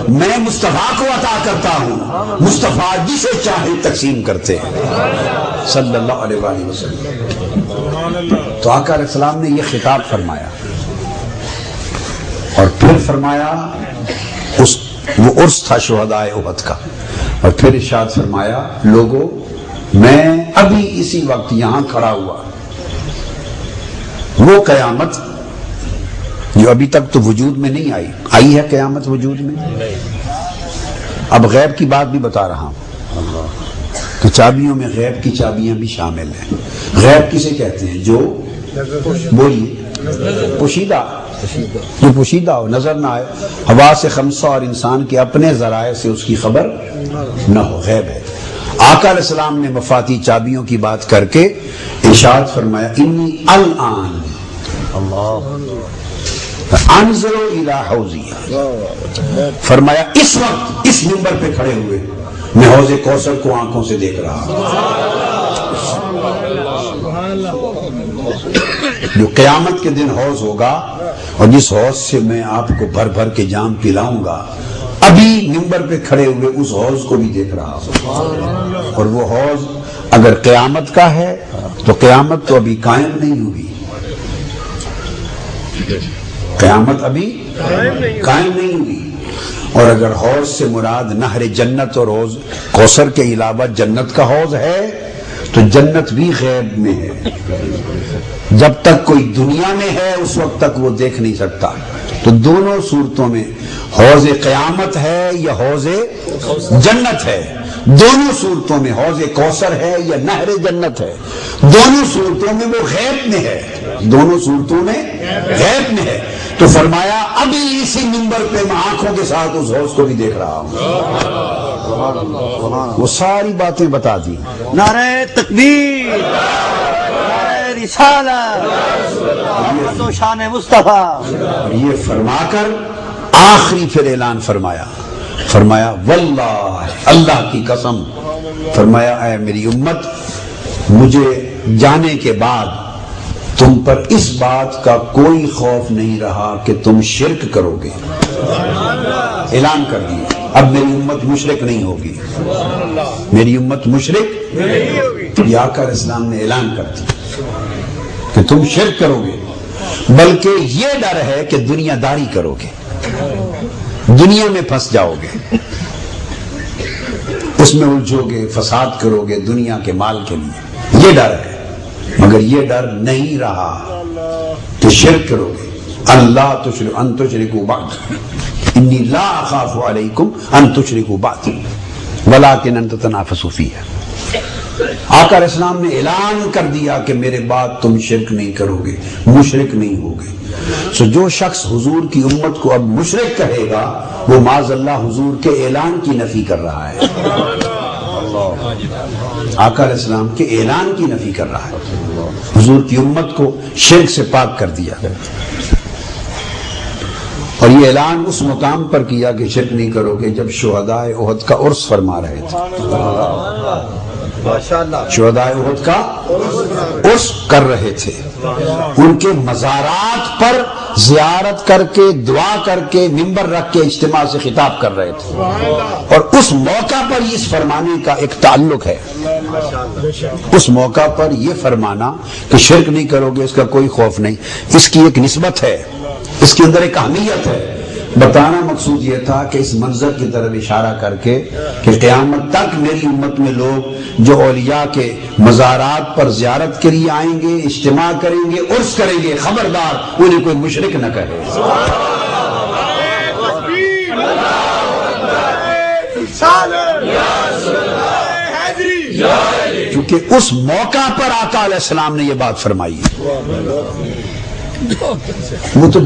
میں مصطفیٰ کو عطا کرتا ہوں، مصطفیٰ جسے چاہے تقسیم کرتے ہیں صلی اللہ علیہ وآلہ وسلم۔ تو آقا علیہ السلام نے یہ خطاب فرمایا اور پھر فرمایا وہ عرس تھا شہدائے احد کا، اور پھر ارشاد فرمایا لوگوں میں ابھی اسی وقت یہاں کھڑا ہوا، وہ قیامت جو ابھی تک تو وجود میں نہیں آئی ہے قیامت وجود میں۔ اب غیب کی بات بھی بتا رہا ہوں کہ چابیوں میں غیب کی چابیاں بھی شامل ہیں۔ غیب کسے کہتے ہیں؟ جو بولیے پوشیدہ، جو پوشیدہ ہو، نظر نہ آئے، حواس خمسہ اور انسان کے اپنے ذرائع سے اس کی خبر نہ ہو، غیب ہے۔ آقا علیہ السلام نے مفاتیح چابیوں کی بات کر کے ارشاد فرمایا انی الآن انظر الی حوضیہ، فرمایا اس وقت اس منبر پہ کھڑے ہوئے میں حوض کوثر کو آنکھوں سے دیکھ رہا ہوں، جو قیامت کے دن حوض ہوگا اور جس حوض سے میں آپ کو بھر بھر کے جام پلاؤں گا، ابھی منبر پہ کھڑے ہوئے اس حوض کو بھی دیکھ رہا ہوں۔ اور وہ حوض اگر قیامت کا ہے تو قیامت تو ابھی قائم نہیں ہوئی، قیامت ابھی قائم نہیں ہوئی۔ اور اگر حوض سے مراد نہر جنت اور حوض کوثر کے علاوہ جنت کا حوض ہے تو جنت بھی غیب میں ہے، جب تک کوئی دنیا میں ہے اس وقت تک وہ دیکھ نہیں سکتا۔ تو دونوں صورتوں میں حوض قیامت ہے یا حوض جنت ہے، دونوں صورتوں میں حوض کوثر ہے یا نہر جنت ہے، دونوں صورتوں میں وہ غیب میں ہے، دونوں صورتوں میں غیب میں ہے۔ تو فرمایا ابھی اسی منبر پہ میں آنکھوں کے ساتھ اس حوض کو بھی دیکھ رہا ہوں۔ وہ ساری باتیں بتا دی، نعرہ تکبیر، نعرہ رسالت، تو شان مصطفیٰ۔ یہ فرما کر آخری پھر اعلان فرمایا واللہ، اللہ کی قسم، فرمایا اے میری امت، مجھے جانے کے بعد تم پر اس بات کا کوئی خوف نہیں رہا کہ تم شرک کرو گے۔ اعلان کر دیا اب میری امت مشرک نہیں ہوگی، میری امت مشرک نہیں ہوگی۔ یہ آقا علیہ السلام نے اعلان کر دیا کہ تم شرک کرو گے، بلکہ یہ ڈر ہے کہ دنیا داری کرو گے، دنیا میں پھنس جاؤ گے، اس میں الجھو گے، فساد کرو گے دنیا کے مال کے لیے، یہ ڈر ہے۔ مگر یہ ڈر نہیں رہا کہ شرک کرو گے۔ اللہ ان تشرکوا بعد انی لا اخاف علیکم ان تشرکوا بعد ولکن ان تتنافسوا فیہ۔ آقا علیہ السلام نے اعلان کر دیا کہ میرے بعد تم شرک نہیں کرو گے، مشرک نہیں ہوگے۔ سو جو شخص حضور کی امت کو اب مشرک کہے گا وہ معاذ اللہ حضور کے اعلان کی نفی کر رہا ہے، آقا علیہ السلام کے اعلان کی نفی کر رہا ہے۔ حضور کی امت کو شرک سے پاک کر دیا گیا، اور یہ اعلان اس مقام پر کیا کہ شرک نہیں کرو گے جب شہدائے احد کا عرس فرما رہے تھے۔ شہدائے احد کا عرس کر رہے تھے، ان کے مزارات پر زیارت کر کے دعا کر کے منبر رکھ کے اجتماع سے خطاب کر رہے تھے، اور اس موقع پر اس فرمانے کا ایک تعلق ہے، اس موقع پر یہ فرمانا کہ شرک نہیں کرو گے اس کا کوئی خوف نہیں، اس کی ایک نسبت ہے، اس کے اندر ایک اہمیت ہے۔ بتانا مقصود یہ تھا کہ اس منظر کی طرف اشارہ کر کے کہ قیامت تک میری امت میں لوگ جو اولیاء کے مزارات پر زیارت کے لیے آئیں گے، اجتماع کریں گے، عرس کریں گے، خبردار انہیں کوئی مشرک نہ کہے، کیونکہ اس موقع پر آقا علیہ السلام نے یہ بات فرمائی ہے۔ وہ تو